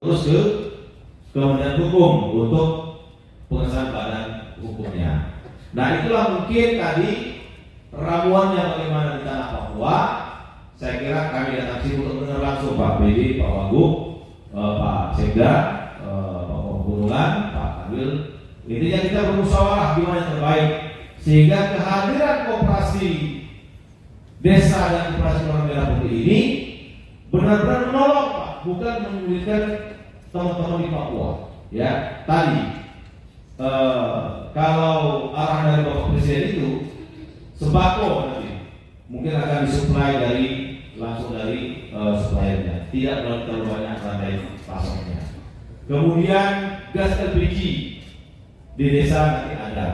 terus ke Kementerian Hukum untuk pengesahan badan hukumnya. Nah, itulah mungkin tadi ramuannya bagaimana di tanah Papua. Saya kira kami datang sini untuk mendengar langsung Pak BD, Pak Wagub, Pak Sekda, Pak Pegunungan, Pak Kanwil. Intinya kita bermusyawarah gimana yang terbaik sehingga kehadiran koperasi desa dan koperasi orang merah putih ini benar-benar menolong Pak, bukan menyulitkan teman-teman di Papua. Ya, tadi kalau arahan dari Bapak Presiden itu sembako nanti mungkin akan disuplai langsung dari suppliernya, tidak terlalu banyak rantai pasoknya. Kemudian gas LPG di desa nanti ada,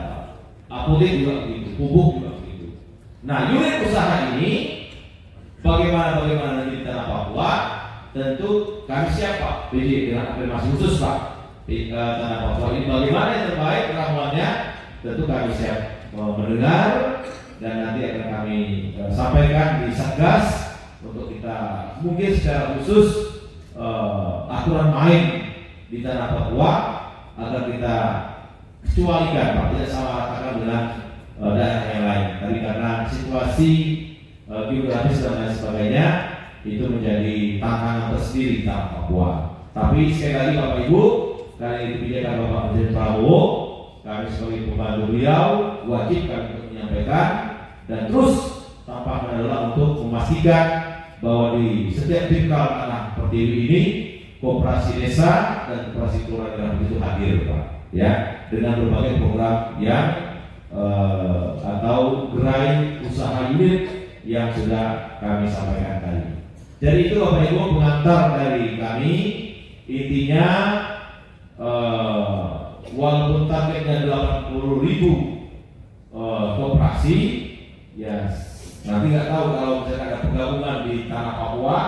apotek juga begitu, pupuk juga begitu. Nah, unit usaha ini bagaimana nanti di tanah Papua, tentu kami siap Pak BD dengan afirmasi khusus Pak. Di tanah Papua ini bagaimana yang terbaik ramuannya, tentu kami siap mendengar dan nanti akan kami sampaikan di Satgas untuk kita mungkin secara khusus aturan main di tanah Papua agar kita kecualikan Pak, tidak sama ratakan dengan daerah yang lain. Tapi karena situasi geografis dan lain sebagainya itu menjadi tantangan tersendiri di tanah Papua. Tapi sekali lagi Bapak Ibu, karena itu kebijakan Bapak Presiden Prabowo, kami sebagai pembantu beliau wajib kami untuk menyampaikan dan terus tampaknya adalah untuk memastikan bahwa di setiap tingkat tanah Pertiwi ini koperasi desa dan koperasi kelurahan itu hadir Pak, ya, dengan berbagai program yang atau gerai usaha unit yang sudah kami sampaikan tadi. Jadi itu Bapak Ibu pengantar dari kami. Intinya walaupun targetnya 80.000 koperasi, ya nanti nggak tahu kalau misalnya ada penggabungan di tanah Papua,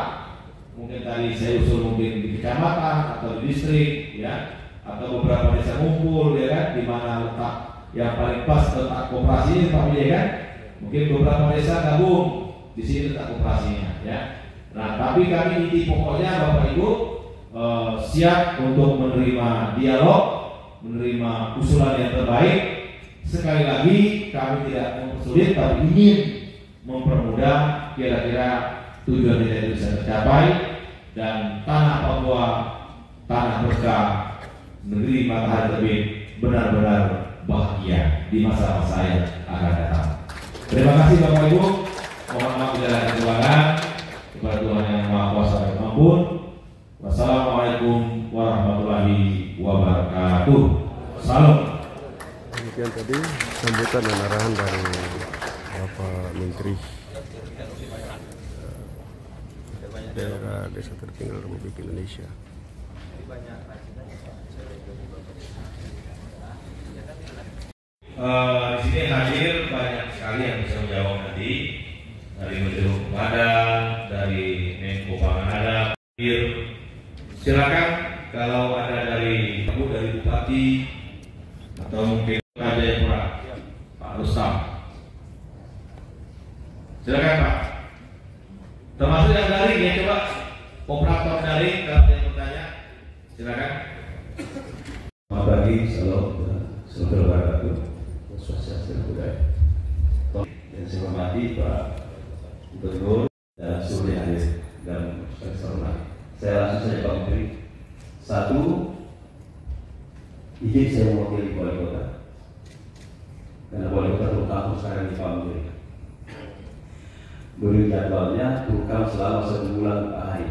mungkin tadi saya usul mungkin di kecamatan atau di distrik, ya, atau beberapa desa ngumpul, ya kan, di mana letak yang paling pas letak koperasi ini Pak ya kan, mungkin beberapa desa gabung di sini letak koperasinya, ya. Nah, tapi kami inti pokoknya Bapak Ibu siap untuk menerima dialog, menerima usulan yang terbaik. Sekali lagi kami tidak mempersulit, tapi ingin mempermudah kira-kira tujuan kita itu bisa tercapai dan tanah Papua, tanah berkah, negeri matahari terbit benar-benar bahagia di masa-masa yang akan datang. Terima kasih Bapak Ibu. Mohon maaf bila ada kekurangan. Kepada Tuhan yang Maha Kuasa dan Ampun. Wassalamualaikum warahmatullahi wabarakatuh. Salam. Demikian tadi sambutan dan arahan dari Bapak Menteri Daerah Desa Tertinggal Republik Indonesia. Di sini hadir banyak sekali yang bisa menjawab nanti, dari Menteri Hukum ada, dari Menko Pangan ada. Silakan kalau ada dari Bupati atau mungkin Raja Jayapura, Pak Rustam. Silakan Pak. Termasuk yang daring ya, coba operator daring kalau ada yang bertanya, silakan. Selamat pagi, salam sejahtera wabarakatuh. Swastiastu budaya. Yang saya hormati Pak Gubernur dan seluruh yang hadir dan saya langsung saja Pak Menteri. Satu, izin saya mewakili wali kota karena wali kota turun sekarang di Pak Menteri. Beri jadwalnya turun selama 1 bulan hari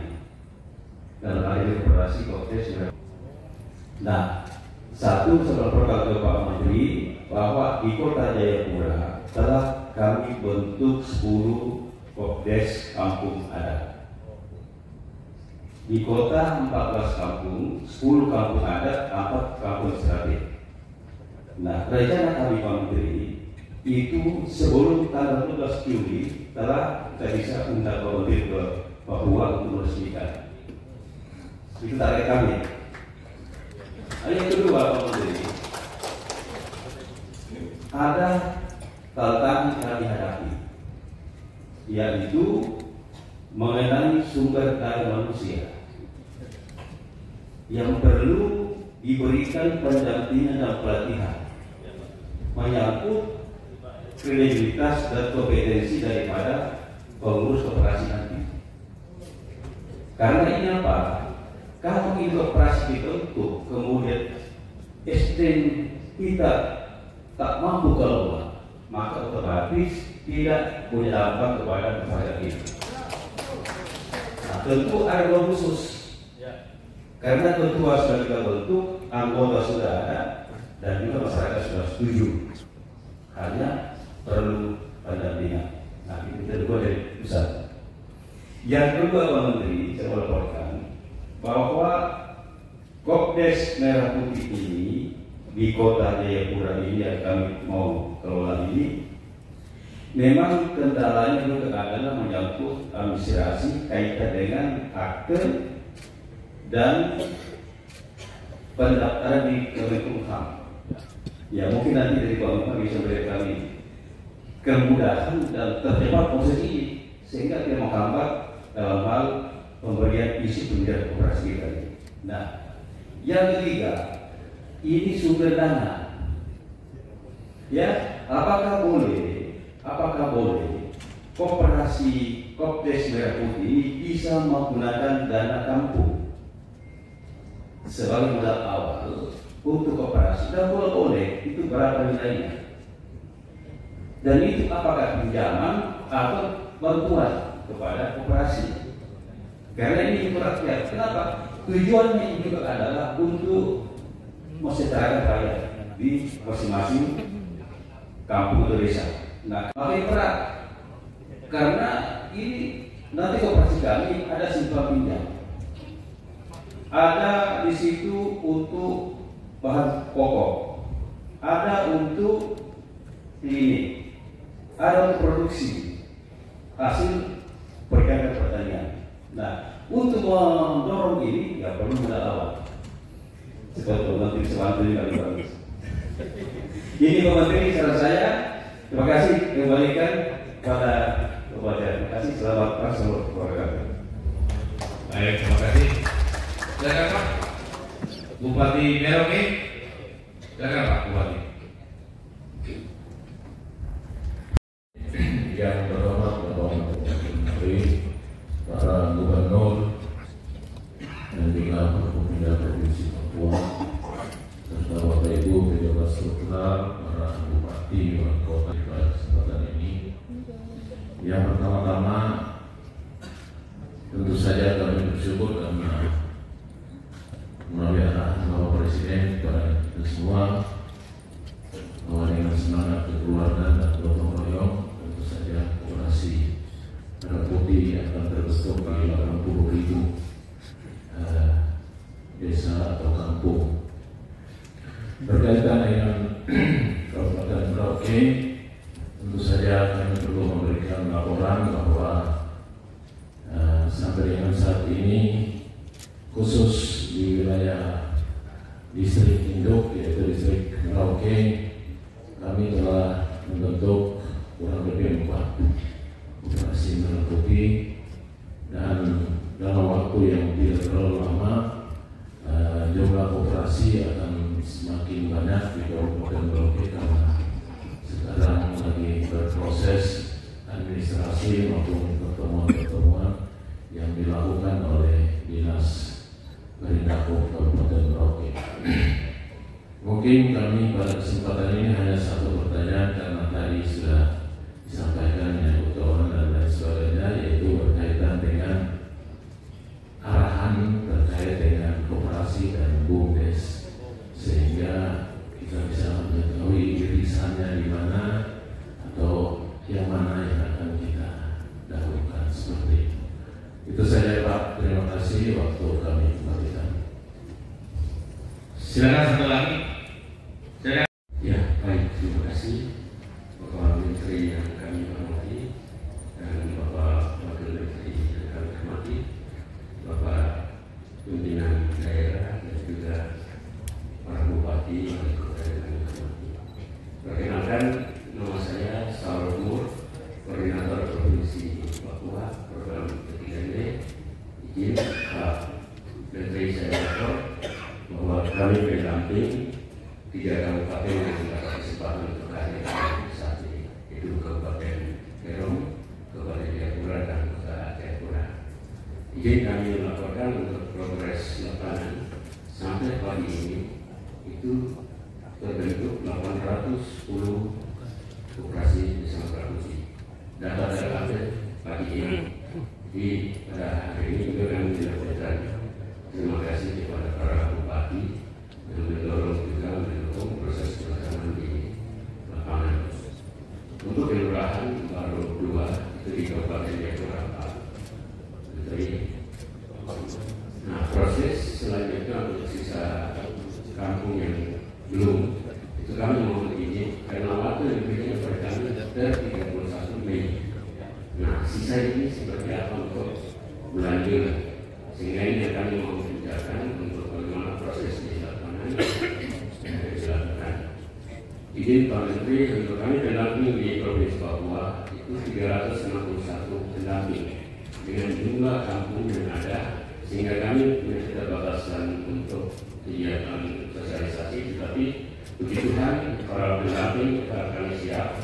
dalam hari rekomendasi Kopdes. Nah, satu saya melaporkan ke Pak Menteri bahwa di Kota Jayapura telah kami bentuk 10 Kopdes kampung adat. Di kota 14 kampung, 10 kampung adat, 4 kampung strategis. Nah, rencana kami Pak Menteri itu sebelum tanggal 12 Juli telah kita bisa undang Pak Menteri ke Papua untuk meresmikan. Itu target kami. Yang kedua Pak Menteri, ada tantangan yang dihadapi, yaitu mengenai sumber daya manusia. yang perlu diberikan pendampingan dan pelatihan menyangkut kredibilitas dan kompetensi daripada pengurus koperasi nanti. Karena ini apa? Kalau ini koperasi dibentuk, kemudian SDM kita tak mampu keluar, maka otomatis tidak punya dampak kepada masyarakat kita. Nah, tentu ada ruang khusus, karena ketua sudah kita bentuk, anggota sudah ada, dan juga masyarakat sudah setuju. Hanya perlu pendampingan. Nah, ini kedua dari pusat. Yang kedua, Pak Menteri, saya melaporkan bahwa Kopdes Merah Putih ini di kota Jayapura ini yang kami mau kelola ini, memang kendalanya juga adalah menyangkut administrasi kaitan dengan akte dan pendaftaran di Kemenkumham. Ya mungkin nanti dari Pak Menteri bisa beri kami kemudahan dan tercepat proses ini sehingga tidak menghambat dalam hal pemberian isi pendidikan koperasi kita ini. Nah, yang ketiga, ini sumber dana. Ya, apakah boleh koperasi Kopdes Merah Putih ini bisa menggunakan dana kampung sebagai modal awal untuk koperasi? Dan kalau boleh, itu berapa nilainya? Dan itu apakah pinjaman atau bantuan kepada koperasi? Karena ini untuk rakyat. Kenapa? Tujuannya juga adalah untuk masyarakat rakyat di masing-masing kampung atau desa. Nah, makin berat karena ini nanti koperasi kami ada simpan pinjam, ada di situ untuk bahan pokok, ada untuk ini, ada untuk produksi hasil perikanan pertanian. Nah, untuk mendorong ini ya perlu modal awal. Seperti nanti sebantu kali bagus. Ini Pak Menteri, saran saya. Terima kasih, kembalikan kepada Terima kasih, selamat pagi. Baik, terima kasih. Silakan Pak Bupati Merauke. Silakan Pak Bupati. Yang pertama, Bapak Menteri, para gubernur dan juga Pemerintah Provinsi Papua, serta Bapak Ibu pejabat struktural, para bupati, wali kota pada kesempatan ini. Yang pertama-tama, tentu saja kami bersyukur karena melalui arahan Bapak Presiden kepada kita semua bahwa dengan semangat kekeluargaan dan gotong royong, tentu saja koperasi Merah Putih akan terbentuk di 80.000 desa atau kampung. Berkaitan dengan Kabupaten Merauke, tentu saja kami perlu memberikan laporan bahwa sampai dengan saat ini, khusus di wilayah distrik induk yaitu distrik Merauke, kami telah membentuk kurang lebih 4 koperasi Merah Putih, dan dalam waktu yang tidak terlalu lama jumlah koperasi akan semakin banyak di Kabupaten Merauke karena sekarang lagi berproses administrasi maupun pertemuan-pertemuan yang dilakukan oleh Dinas Perindakob Kabupaten Merauke. Mungkin kami pada kesempatan ini hanya satu pertanyaan karena tadi sudah disampaikan yang utama dan lain sebagainya, yaitu berkaitan dengan arahan terkait dengan koperasi dan BUMDes, sehingga kita bisa mengetahui irisannya di mana atau yang mana yang akan kita dahulukan seperti itu. Itu saja Pak, terima kasih, waktu kami kembalikan. Silakan satu lagi. Silakan. Ya, baik, terima kasih Bapak Menteri yang kami hormati dan Bapak Wakil Menteri yang kami hormati, Bapak pimpinan daerah dan juga para bupati wali kota yang kami hormati. Perkenalkan, nama saya Saur Nur, Koordinator Provinsi Papua, Program 3D. Izin Pak Menteri saya lapor kami pendamping 3 kabupaten yang mendapat kesempatan untuk hadir saat ini, yaitu Kabupaten Berong, Kabupaten Jayapura, dan Kota Jayapura. Izin kami melaporkan untuk progres lapangan sampai pagi ini itu terbentuk 810 operasi bersama pramusim. Data terupdate pagi ini. Jadi pada hari ini juga kami menyampaikan terima kasih kepada para bupati yang mendorong proses pelaksanaan di lapangan. Untuk kelurahan baru 2 itu di Kabupaten Jayapura. Nah, proses selanjutnya untuk sisa kampung yang belum itu kami mohon izin karena waktu yang diberikan kepada kami ter 31 Mei. Nah, sisa ini seperti apa untuk bulan Juli, sehingga ini kami mau mengerjakan untuk bagaimana proses di lapangan dilakukan. Izin Pak Menteri, untuk kami pendamping di Provinsi Papua itu 361 pendamping dengan jumlah kampung yang ada, sehingga kami punya keterbatasan untuk kegiatan sosialisasi, tetapi puji Tuhan para pendamping kami siap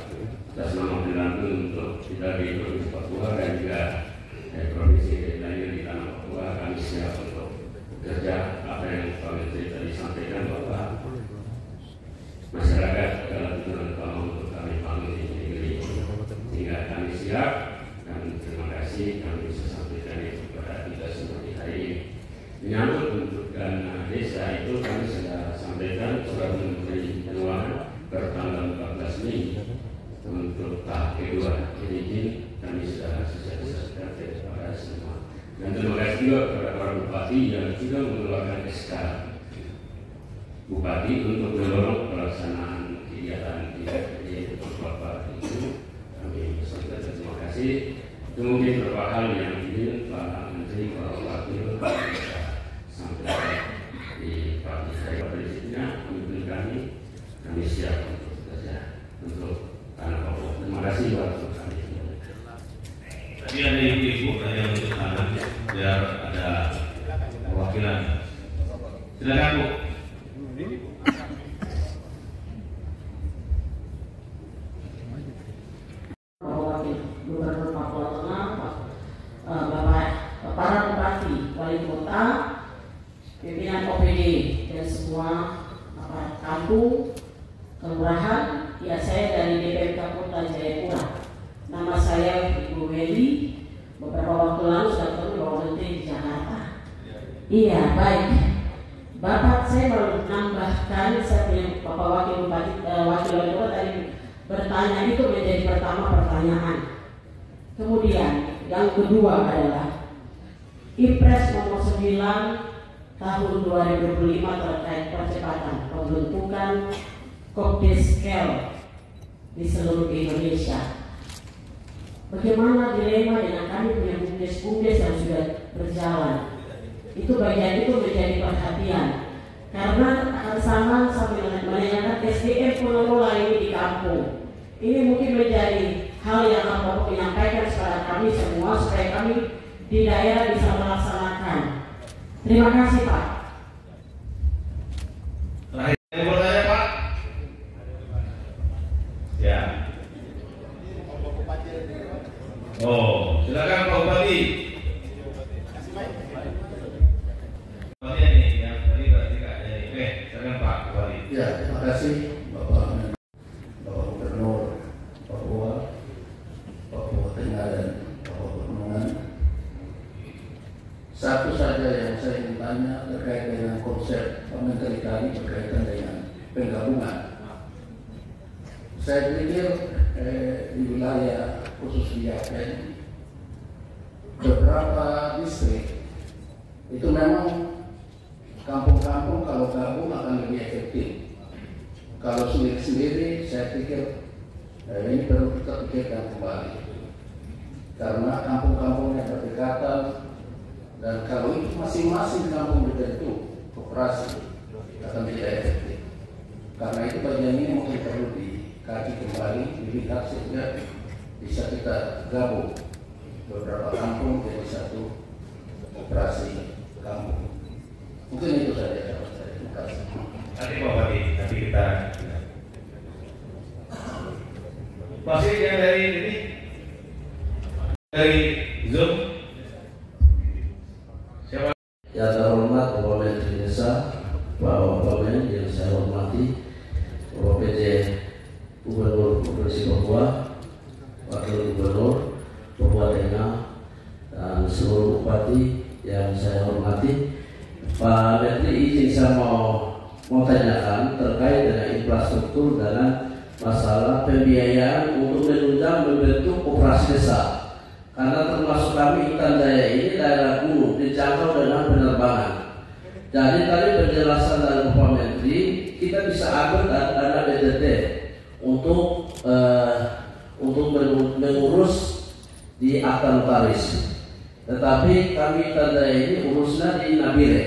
atas nama pendamping untuk kita di Provinsi Papua dan juga provinsi lainnya di tanah Papua. Kami siap untuk bekerja apa yang Pak Menteri tadi sampaikan bahwa masyarakat adalah tujuan utama untuk kami bangun di negeri, sehingga kami siap. Dan terima kasih kami bisa sampaikan itu kepada kita seperti hari ini. Menyambut untuk dana desa itu kami sudah sampaikan surat Menteri Keuangan bertanggal 14 Mei untuk tahap kedua. Jadi kami sudah sosialisasikan kepada semua. Dan terima kasih juga kepada para bupati yang sudah mengeluarkan SK bupati untuk mendorong pelaksanaan kegiatan di beberapa itu. Kami sampaikan terima kasih. Itu mungkin beberapa hal yang ingin Pak Menteri, Pak Wakil sampai di pagi hari prinsipnya memimpin kami siap untuk bekerja untuk tanah Papua. Terima kasih waktu kami. Tadi ada ibu-ibu yang untuk tangan biar ada perwakilan. Silakan Bu. Gubernur Papua Tengah, Bapak para bupati, wali kota, pimpinan OPD dan semua kampung, kelurahan. Ya, saya dari DPMK Kota Jayapura. Nama saya Ibu Weli. Beberapa waktu lalu sudah ketemu Bapak Menteri di Jakarta. Iya, baik. Bapak, saya mau menambahkan, saya punya Bapak Wakil Bupati, Wakil Wali Kota tadi bertanya itu menjadi pertama pertanyaan. Kemudian yang kedua adalah Impres nomor 9 tahun 2005 terkait percepatan pembentukan Kopdeskel di seluruh Indonesia. Bagaimana dilema dengan kami punya bumdes-bumdes yang sudah berjalan? Itu bagian itu menjadi perhatian karena akan sama sambil menanyakan SDM pengelola ini di kampung. Ini mungkin menjadi hal yang akan Bapak menyampaikan kepada kami semua supaya kami di daerah bisa melaksanakan. Terima kasih Pak. Terakhir bertanya Pak. Ya. Oh, silakan Pak Bupati. Bupati ini yang tadi berarti Kak jadi. Silakan Pak Bupati. Ya, terima kasih Bapak Gubernur Papua Tengah dan Papua Pegunungan. Satu saja yang saya ingin tanya terkait dengan konsep Pak Menteri tadi berkaitan dengan penggabungan. Saya pikir di wilayah khusus di Yapen beberapa distrik itu memang kampung-kampung kalau gabung akan lebih efektif. Kalau sendiri-sendiri saya pikir ini perlu kita pikirkan kembali karena kampung-kampungnya berdekatan dan kalau itu masing-masing kampung dibentuk koperasi akan tidak efektif. Karena itu bagian ini mungkin perlu dikaji kembali, dilihat sehingga bisa kita gabung beberapa kampung jadi satu operasi kampung. Mungkin itu saja. Terima kasih. Masih yang dari ini, dari Zoom. Siapa? Yang terhormat Bapak Menteri Desa, Pak Wamen yang saya hormati, Bapak PJ Gubernur Provinsi Papua, Wakil Gubernur Papua Tengah, dan seluruh bupati yang saya hormati. Pak Menteri, izin saya mau tanyakan terkait dengan infrastruktur dan masalah pembiayaan untuk menunjang membentuk operasi desa. Karena termasuk kami Intan Jaya ini daerah gunung dijangkau dengan penerbangan. Jadi tadi penjelasan dari Bapak Menteri, kita bisa ambil dana BTT untuk mengurus di akta notaris. Tetapi kami Intan Jaya ini urusnya di Nabire.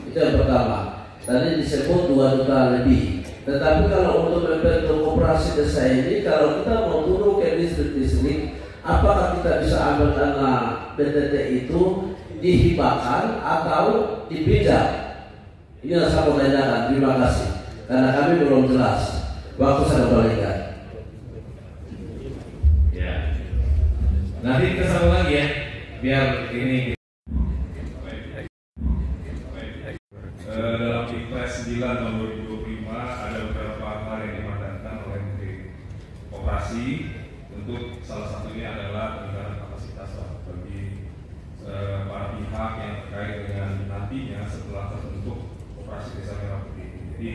Itu yang pertama. Tadi disebut 2 juta lebih. Tetapi kalau untuk membentuk operasi desa ini, kalau kita mau turun ke distrik-distrik, apakah kita bisa ambil dana BTT itu dihibahkan atau dipinjam? Ini yang saya mau tanyakan. Terima kasih. Karena kami belum jelas. Waktu saya kembalikan. Ya. Nanti kita sambung lagi ya, biar ini. Dalam Kepres 9 tahun 2025 ada beberapa hal yang dimandatkan oleh Menteri Koperasi. Untuk salah satunya adalah peningkatan kapasitas bagi para pihak yang terkait dengan nantinya setelah terbentuk operasi Desa Merah Putih. Jadi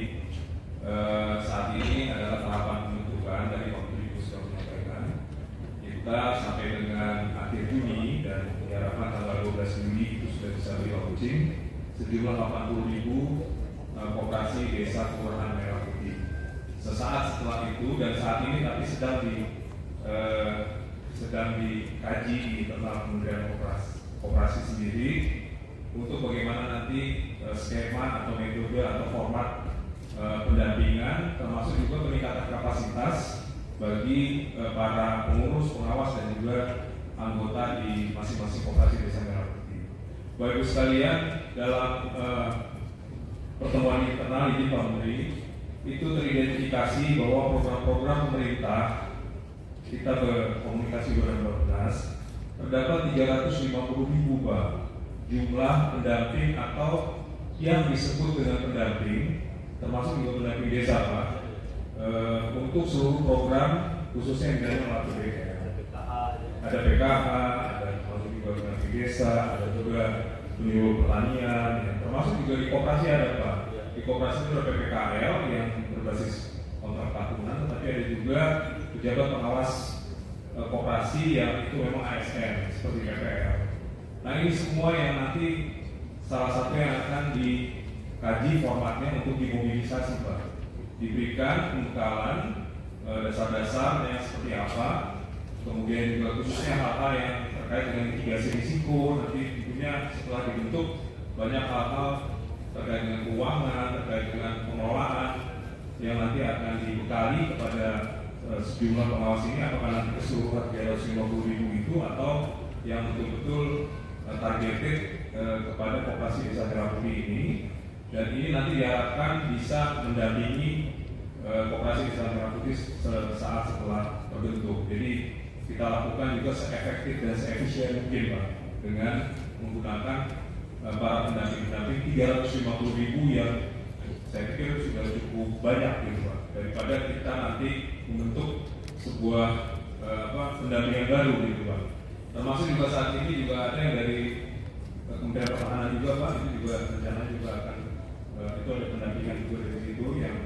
saat ini adalah tahapan pembentukan dari waktu Ibu sudah menyampaikan. Kita sampai dengan akhir Juni dan diharapkan tanggal 12 Juli itu sudah bisa relaunching sejumlah 80.000 koperasi desa kelurahan Merah Putih. Sesaat setelah itu dan saat ini tapi sedang dikaji di internal Kementerian Koperasi sendiri untuk bagaimana nanti skema atau metode atau format pendampingan, termasuk juga peningkatan kapasitas bagi para pengurus, pengawas dan juga anggota di masing-masing koperasi Desa Merah Putih. Bapak Ibu sekalian, dalam pertemuan internal ini Pak Menteri itu teridentifikasi bahwa program-program pemerintah kita berkomunikasi 2012 terdapat 350.000 Pak jumlah pendamping atau yang disebut dengan pendamping, termasuk juga pendamping desa Pak, untuk seluruh program khususnya yang dilakukan oleh PKH. Ada PKH, ada termasuk juga pendamping desa, ada juga penyuluh pertanian, ya. Termasuk juga di koperasi ada Pak. Di koperasi itu ada PPKL yang berbasis kontrak tahunan, tapi ada juga pejabat pengawas koperasi yang itu memang ASN seperti PPL. Nah ini semua yang nanti salah satu yang akan dikaji formatnya untuk dimobilisasi Pak. Diberikan pembekalan dasar-dasarnya seperti apa, kemudian juga khususnya hal-hal yang terkait dengan mitigasi risiko. Nanti tentunya setelah dibentuk banyak hal-hal terkait dengan keuangan, terkait dengan pengelolaan yang nanti akan dibekali kepada sejumlah pengawas ini, apakah nanti keseluruhan 350.000 itu atau yang betul-betul targeted kepada koperasi Desa Merah Putih ini. Dan ini nanti diharapkan bisa mendampingi koperasi Desa Merah Putih saat setelah terbentuk. Jadi kita lakukan juga se-efektif dan se-efisien mungkin Pak, dengan menggunakan para pendamping-pendamping 350.000 yang saya pikir sudah cukup banyak gitu Pak, daripada kita nanti membentuk sebuah pendampingan baru gitu Pak. Termasuk juga saat ini juga ada yang dari Kementerian Pertahanan juga Pak, itu juga rencana juga akan itu ada pendampingan juga dari situ yang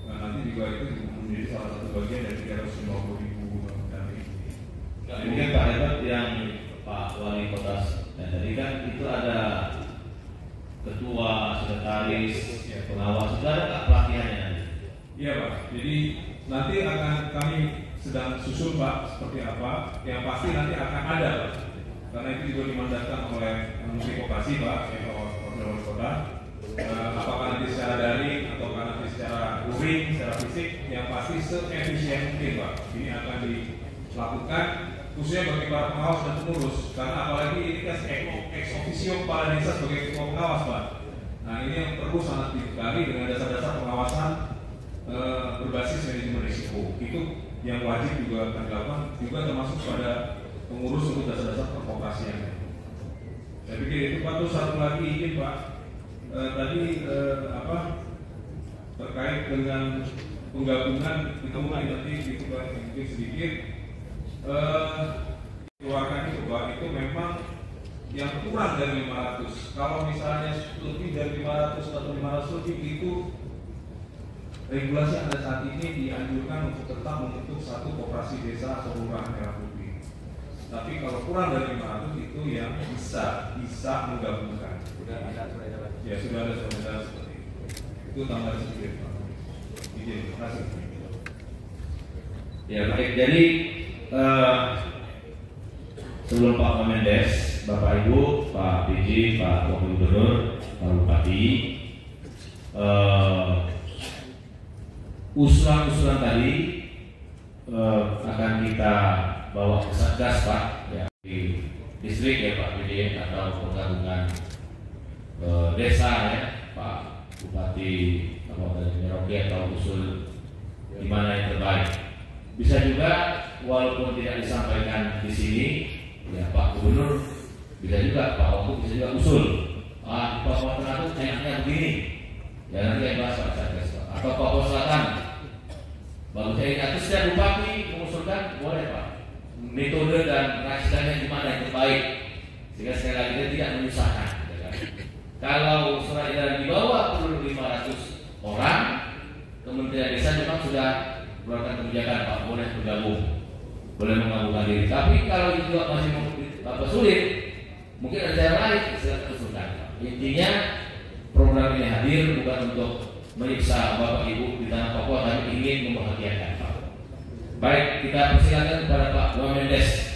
nanti juga itu menjadi salah satu bagian dari 350.000 pendamping. Ini kan Pak Hebat yang Pak Wali Kota tadi kan itu ada ketua, sekretaris, pengawas, sudah ada pelatihannya nanti? Iya Pak, jadi nanti akan kami sedang susun Pak seperti apa, yang pasti nanti akan ada Pak, karena itu juga dimandatkan oleh Menteri Koperasi Pak, Wakil Wali Kota. Apakah nanti secara daring atau nanti secara luring, secara fisik, yang pasti se-efisien mungkin Pak. Ini akan dilakukan khususnya bagi para pengawas dan pengurus, karena apalagi ini kan ex officio kepala desa sebagai ketua pengawas Pak. Nah ini yang perlu sangat dibekali dengan dasar-dasar pengawasan berbasis manajemen risiko. Itu yang wajib juga akan dilakukan, juga termasuk pada pengurus untuk dasar-dasar perkoperasian. Saya pikir itu Pak. Terus satu lagi izin Pak, tadi terkait dengan penggabungan itu nanti itu Pak, mungkin sedikit keluarkan itu Pak, itu memang yang kurang dari 500. Kalau misalnya lebih dari 500 atau 500 lebih, itu regulasi yang ada saat ini dianjurkan untuk tetap membentuk satu koperasi desa atau kelurahan merah putih. Tapi kalau kurang dari 500 itu yang bisa menggabungkan. Sudah ada surat seperti itu. Itu tambahan sedikit Pak. Terima kasih. Ya baik, jadi sebelum Pak Wamendes, Bapak Ibu, Pak PJ, Pak Wakil Gubernur, Pak Bupati, usulan-usulan tadi akan kita bawa ke Satgas Pak, ya, di distrik ya Pak PJ, atau pergabungan desa ya Pak Bupati Merauke, atau usul di mana yang terbaik. Bisa juga walaupun tidak disampaikan di sini, ya Pak Gubernur bisa juga, Pak Wakil bisa juga usul. Pak Papua Tengah itu enaknya begini, ya nanti yang bahas Pak Satgas Pak. Atau Papua Selatan, bagus saya ingat setiap bupati mengusulkan, boleh Pak. Metode dan rasionalnya gimana yang terbaik, sehingga sekali lagi kita tidak menyusahkan. Ya kan? Kalau surat edaran dibawa perlu 500 orang, Kementerian Desa memang sudah mengeluarkan kebijakan Pak, boleh bergabung, boleh menggabungkan diri. Tapi kalau itu juga masih sulit, mungkin ada cara lain, silakan usulkan. Intinya program ini hadir bukan untuk menyiksa Bapak Ibu di tanah Papua, tapi ingin membahagiakan Pak. Baik, kita persilakan kepada Pak Wamendes.